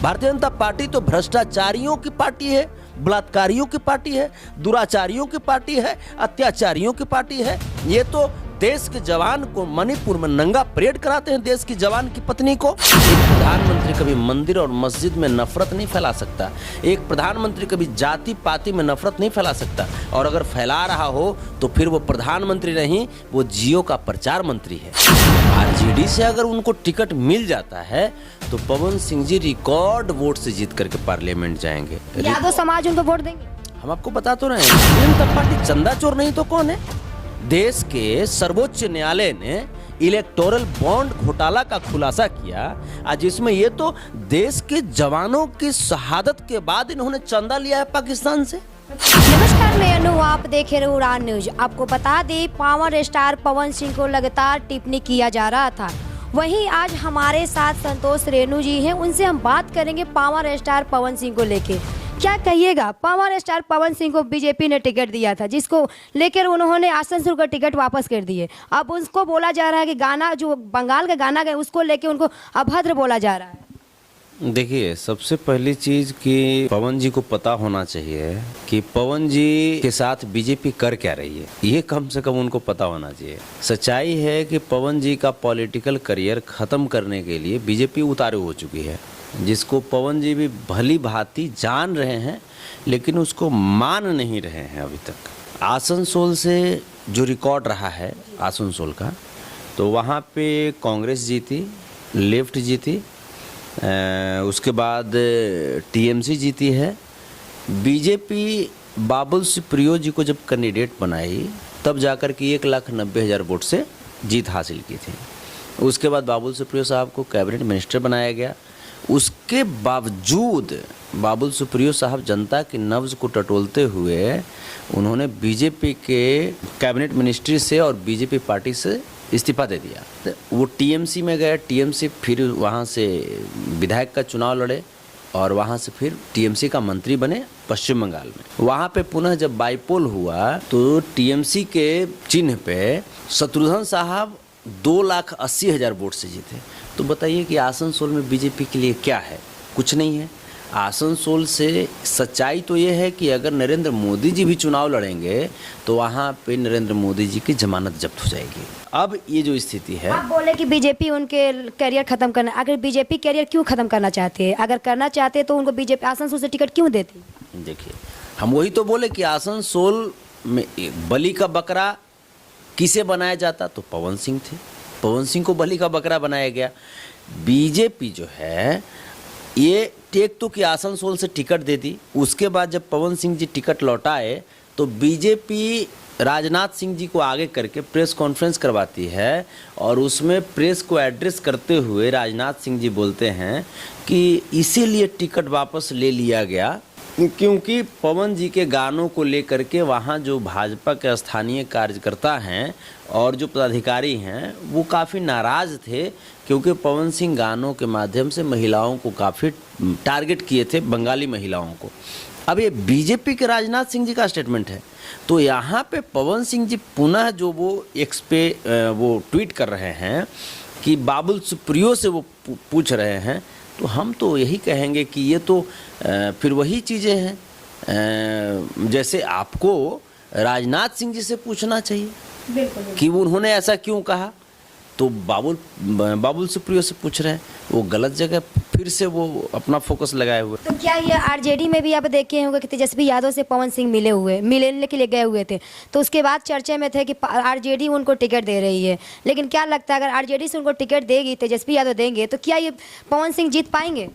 Bharatiya Janata party तो भ्रष्टाचारियों की party है, बलात्कारियों की पार्टी है, दुराचारियों की पार्टी है, अत्याचारियों की पार्टी है। ये तो देश के जवान को मणिपुर में नंगा परेड कराते हैं, देश की जवान की पत्नी को। एक प्रधानमंत्री कभी मंदिर और मस्जिद में नफरत नहीं फैला सकता, एक प्रधानमंत्री कभी जाति पाति में नफरत नहीं फैला सकता, और अगर फैला रहा हो तो फिर वो प्रधानमंत्री नहीं, वो जियो का प्रचार मंत्री है। आरजेडी से अगर उनको टिकट मिल जाता है तो पवन सिंह जी रिकॉर्ड वोट से जीत करके पार्लियामेंट जाएंगे। यादव समाज उनको वोट देंगे। हम आपको बता तो रहे हैं, जनता पार्टी चंदा चोर नहीं तो कौन है। देश के सर्वोच्च न्यायालय ने इलेक्टोरल बॉन्ड घोटाला का खुलासा किया, आज जिसमें ये तो देश के जवानों की शहादत के बाद इन्होंने चंदा लिया है पाकिस्तान से। नमस्कार, मैं अनु, आप देख रहे हो उड़ान न्यूज। आपको बता दें, पावर स्टार पवन सिंह को लगातार टिप्पणी किया जा रहा था। वहीं आज हमारे साथ संतोष रेणु जी हैं, उनसे हम बात करेंगे पावर स्टार पवन सिंह को लेके। क्या कहिएगा, पावर स्टार पवन सिंह को बीजेपी ने टिकट दिया था, जिसको लेकर उन्होंने आसनसोल का टिकट वापस कर दिए। अब उसको बोला जा रहा है कि गाना जो बंगाल का गाना गए उसको लेके उनको अभद्र बोला जा रहा है। देखिए, सबसे पहली चीज कि पवन जी को पता होना चाहिए कि पवन जी के साथ बीजेपी कर क्या रही है, ये कम से कम उनको पता होना चाहिए। सच्चाई है कि पवन जी का पॉलिटिकल करियर खत्म करने के लिए बीजेपी उतारू हो चुकी है, जिसको पवन जी भी भली भांति जान रहे हैं, लेकिन उसको मान नहीं रहे हैं अभी तक। आसनसोल से जो रिकॉर्ड रहा है आसनसोल का, तो वहाँ पे कांग्रेस जीती, लेफ्ट जीती, उसके बाद टीएमसी जीती है। बीजेपी बाबुल सुप्रियो जी को जब कैंडिडेट बनाई तब जाकर के 1,90,000 वोट से जीत हासिल की थी। उसके बाद बाबुल सुप्रियो साहब को कैबिनेट मिनिस्टर बनाया गया। उसके बावजूद बाबुल सुप्रियो साहब जनता की नब्ज़ को टटोलते हुए उन्होंने बीजेपी के कैबिनेट मिनिस्ट्री से और बीजेपी पार्टी से इस्तीफा दे दिया। तो वो टीएमसी में गए, टीएमसी फिर वहाँ से विधायक का चुनाव लड़े और वहाँ से फिर टीएमसी का मंत्री बने पश्चिम बंगाल में। वहाँ पे पुनः जब बाईपोल हुआ तो टीएमसी के चिन्ह पे शत्रुघ्न साहब 2,80,000 वोट से जीते। तो बताइए कि आसनसोल में बीजेपी के लिए क्या है? कुछ नहीं है। आसनसोल से सच्चाई तो ये है कि अगर नरेंद्र मोदी जी भी चुनाव लड़ेंगे तो वहाँ पे नरेंद्र मोदी जी की जमानत जब्त हो जाएगी। अब ये जो स्थिति है, आप बोले कि बीजेपी उनके करियर खत्म करना, अगर बीजेपी करियर क्यों खत्म करना चाहती है? अगर करना चाहते तो उनको बीजेपी आसनसोल से टिकट क्यों देती? देखिए, हम वही तो बोले कि आसनसोल में बलि का बकरा किसे बनाया जाता, तो पवन सिंह थे। पवन सिंह को बलि का बकरा बनाया गया। बीजेपी जो है ये टेक तो कि आसनसोल से टिकट दे दी। उसके बाद जब पवन सिंह जी टिकट लौटाए तो बीजेपी राजनाथ सिंह जी को आगे करके प्रेस कॉन्फ्रेंस करवाती है और उसमें प्रेस को एड्रेस करते हुए राजनाथ सिंह जी बोलते हैं कि इसीलिए टिकट वापस ले लिया गया क्योंकि पवन जी के गानों को लेकर के वहाँ जो भाजपा के स्थानीय कार्यकर्ता हैं और जो पदाधिकारी हैं वो काफ़ी नाराज़ थे, क्योंकि पवन सिंह गानों के माध्यम से महिलाओं को काफ़ी टारगेट किए थे, बंगाली महिलाओं को। अब ये बीजेपी के राजनाथ सिंह जी का स्टेटमेंट है। तो यहाँ पे पवन सिंह जी पुनः जो वो एक्स पे वो ट्वीट कर रहे हैं कि बाबुल सुप्रियो से वो पूछ रहे हैं, तो हम तो यही कहेंगे कि ये तो फिर वही चीज़ें हैं जैसे आपको राजनाथ सिंह जी से पूछना चाहिए बिल्कुल कि उन्होंने ऐसा क्यों कहा। तो बाबुल सुप्रियो से पूछ रहे हैं, वो गलत जगह फिर से वो अपना फोकस लगाए हुए। तो क्या ये आरजेडी में भी आप देखे होंगे कि तेजस्वी यादव से पवन सिंह मिलने के लिए गए हुए थे, तो उसके बाद चर्चा में थे कि आरजेडी उनको टिकट दे रही है। लेकिन क्या लगता है, अगर आरजेडी से उनको टिकट देगी, तेजस्वी यादव देंगे, तो क्या ये पवन सिंह जीत पाएंगे?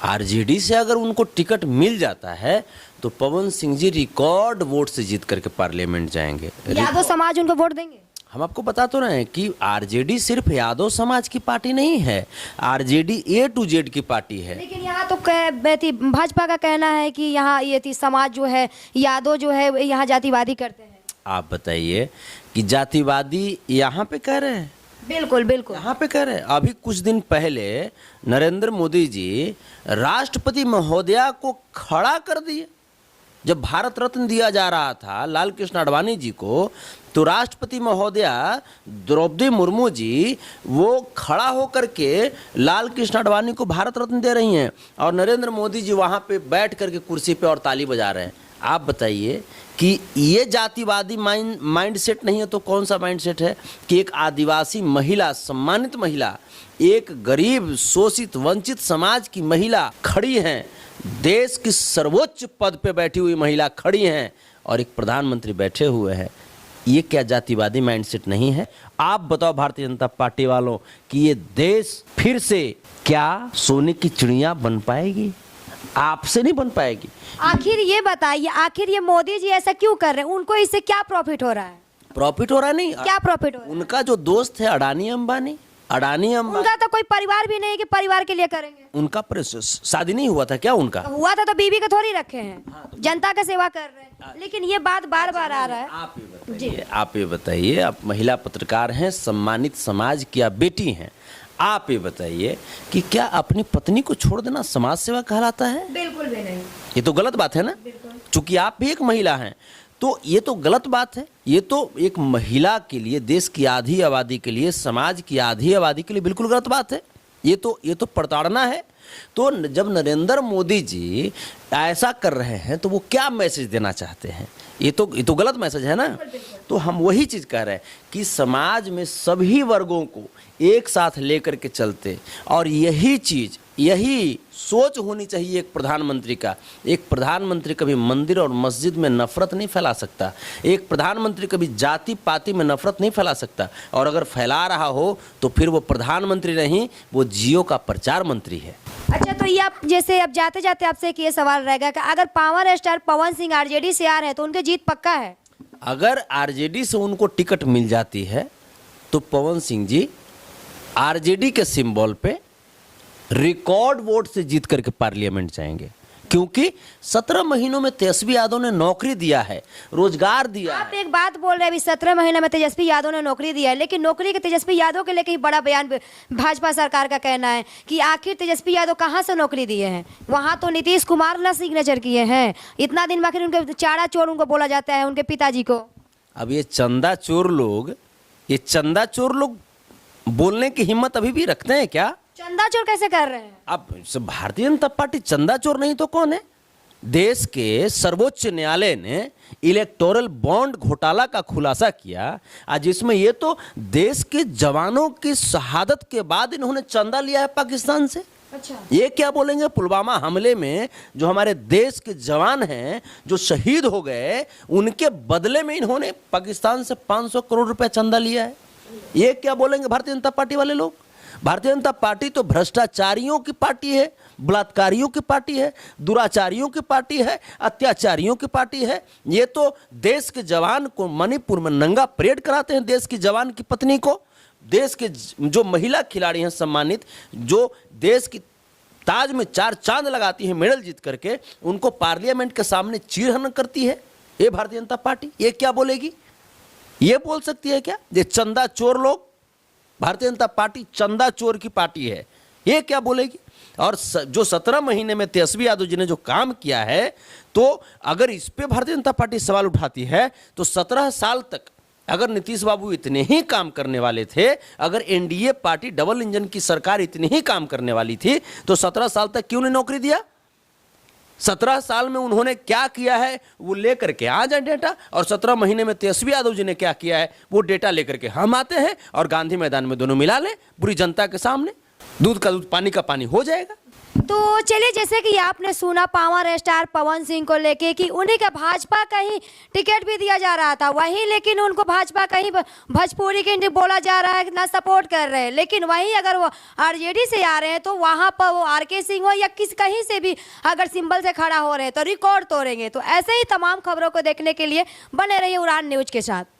आरजेडी से अगर उनको टिकट मिल जाता है तो पवन सिंह जी रिकॉर्ड वोट से जीत करके पार्लियामेंट जाएंगे। यादव समाज उनको वोट देंगे। हम आपको बता तो रहे हैं कि आरजेडी सिर्फ यादव समाज की पार्टी नहीं है, आरजेडी A to Z की पार्टी है। लेकिन यहाँ तो भाजपा का कहना है कि यहाँ ये समाज जो है, यादव जो है, यहाँ जातिवादी करते हैं। आप बताइए कि जातिवादी यहाँ पे कह रहे हैं? बिल्कुल बिल्कुल, यहाँ पे कह रहे हैं। अभी कुछ दिन पहले नरेंद्र मोदी जी राष्ट्रपति महोदया को खड़ा कर दिए। जब भारत रत्न दिया जा रहा था लाल कृष्ण आडवाणी जी को, तो राष्ट्रपति महोदया द्रौपदी मुर्मू जी वो खड़ा होकर के लाल कृष्ण आडवाणी को भारत रत्न दे रही हैं और नरेंद्र मोदी जी वहाँ पे बैठ करके कुर्सी पे और ताली बजा रहे हैं। आप बताइए कि ये जातिवादी माइंड सेट नहीं है तो कौन सा माइंड सेट है कि एक आदिवासी महिला, सम्मानित महिला, एक गरीब शोषित वंचित समाज की महिला खड़ी हैं, देश की सर्वोच्च पद पे बैठी हुई महिला खड़ी हैं और एक प्रधानमंत्री बैठे हुए हैं। ये क्या जातिवादी माइंडसेट नहीं है? आप बताओ भारतीय जनता पार्टी वालों कि ये देश फिर से क्या सोने की चिड़िया बन पाएगी? आपसे नहीं बन पाएगी। आखिर ये बताइए, आखिर ये मोदी जी ऐसा क्यों कर रहे हैं? उनको इससे क्या प्रॉफिट हो रहा है? प्रॉफिट हो रहा है नहीं, क्या प्रॉफिट हो रहा है? उनका जो दोस्त है अडानी अंबानी, उनका तो कोई परिवार भी नहीं कि परिवार के लिए करेंगे। उनका शादी नहीं हुआ था क्या? उनका हुआ था तो बीवी को थोड़ी रखे हैं, जनता का सेवा कर रहे हैं। लेकिन ये बात बार बार आ रहा है। आप ये बताइए, आप महिला पत्रकार हैं, सम्मानित समाज की आप बेटी हैं, आप ये बताइए कि क्या अपनी पत्नी को छोड़ देना समाज सेवा कहलाता है? बिल्कुल भी नहीं। ये तो गलत बात है ना, क्योंकि आप भी एक महिला हैं, तो ये तो गलत बात है। ये तो एक महिला के लिए, देश की आधी आबादी के लिए, समाज की आधी आबादी के लिए बिल्कुल गलत बात है। ये तो प्रताड़ना है। तो जब नरेंद्र मोदी जी ऐसा कर रहे हैं तो वो क्या मैसेज देना चाहते हैं? ये तो गलत मैसेज है ना। तो हम वही चीज़ कह रहे हैं कि समाज में सभी वर्गों को एक साथ लेकर के चलते, और यही सोच होनी चाहिए एक प्रधानमंत्री का। एक प्रधानमंत्री कभी मंदिर और मस्जिद में नफरत नहीं फैला सकता। एक प्रधानमंत्री कभी जाति पाति में नफरत नहीं फैला सकता, और अगर फैला रहा हो तो फिर वो प्रधानमंत्री नहीं, वो जियो का प्रचार मंत्री है। अच्छा, तो ये आप जैसे अब जाते जाते आपसे एक ये सवाल रहेगा कि अगर power star Pawan Singh RJD से आ रहे हैं तो उनकी जीत पक्का है? अगर आरजेडी से उनको टिकट मिल जाती है तो पवन सिंह जी आरजेडी के सिंबल पे रिकॉर्ड वोट से जीत करके पार्लियामेंट जाएंगे, क्योंकि 17 महीनों में तेजस्वी यादव ने नौकरी दिया है, रोजगार दिया आप एक बात बोल रहे हैं, अभी 17 महीने में तेजस्वी यादव ने नौकरी दिया है, लेकिन नौकरी के तेजस्वी यादव के लेकर ही बड़ा बयान भाजपा सरकार का कहना है कि आखिर तेजस्वी यादव कहां से नौकरी दिए हैं? वहां तो नीतीश कुमार ने सिग्नेचर किए हैं। इतना दिन आखिर उनके चारा चोर उनको बोला जाता है, उनके पिताजी को। अब ये चंदा चोर लोग बोलने की हिम्मत अभी भी रखते हैं क्या? चंदा चोर कैसे कर रहे हैं? अब भारतीय जनता पार्टी चंदा चोर नहीं तो कौन है? देश के सर्वोच्च न्यायालय ने इलेक्टोरल बॉन्ड घोटाला का खुलासा किया, आज जिसमें ये तो देश के जवानों की शहादत के बाद इन्होंने चंदा लिया है पाकिस्तान से। अच्छा, ये क्या बोलेंगे? पुलवामा हमले में जो हमारे देश के जवान हैं जो शहीद हो गए, उनके बदले में इन्होंने पाकिस्तान से 500 करोड़ रुपए चंदा लिया है। ये क्या बोलेंगे भारतीय जनता पार्टी वाले लोग? भारतीय जनता पार्टी तो भ्रष्टाचारियों की पार्टी है, बलात्कारियों की पार्टी है, दुराचारियों की पार्टी है, अत्याचारियों की पार्टी है। ये तो देश के जवान को मणिपुर में नंगा परेड कराते हैं, देश की जवान की पत्नी को, देश के जो महिला खिलाड़ी हैं सम्मानित, जो देश की ताज में 4 चांद लगाती है मेडल जीत करके, उनको पार्लियामेंट के सामने चीरहरण करती है। ये भारतीय जनता पार्टी ये क्या बोलेगी? ये बोल सकती है क्या? ये चंदा चोर लोग, भारतीय जनता पार्टी चंदा चोर की पार्टी है, ये क्या बोलेगी? और जो 17 महीने में तेजस्वी यादव जी ने जो काम किया है, तो अगर इस पे भारतीय जनता पार्टी सवाल उठाती है तो 17 साल तक अगर नीतीश बाबू इतने ही काम करने वाले थे, अगर एनडीए पार्टी डबल इंजन की सरकार इतनी ही काम करने वाली थी, तो 17 साल तक क्यों नहीं नौकरी दिया? 17 साल में उन्होंने क्या किया है वो लेकर के आ जाए डेटा, और 17 महीने में तेजस्वी यादव जी ने क्या किया है वो डेटा लेकर के हम आते हैं और गांधी मैदान में दोनों मिला लें पूरी जनता के सामने, दूध का दूध पानी का पानी हो जाएगा। तो चलिए, जैसे कि आपने सुना पावर स्टार पवन सिंह को लेके कि उन्हीं का भाजपा का ही टिकट भी दिया जा रहा था, वहीं लेकिन उनको भाजपा का ही भोजपुरी के बोला जा रहा है कि ना सपोर्ट कर रहे हैं, लेकिन वहीं अगर वो आरजेडी से आ रहे हैं तो वहां पर वो आरके सिंह हो या कहीं से भी अगर सिंबल से खड़ा हो रहे हैं तो रिकॉर्ड तोड़ेंगे। तो ऐसे ही तमाम खबरों को देखने के लिए बने रहिए उड़ान न्यूज के साथ।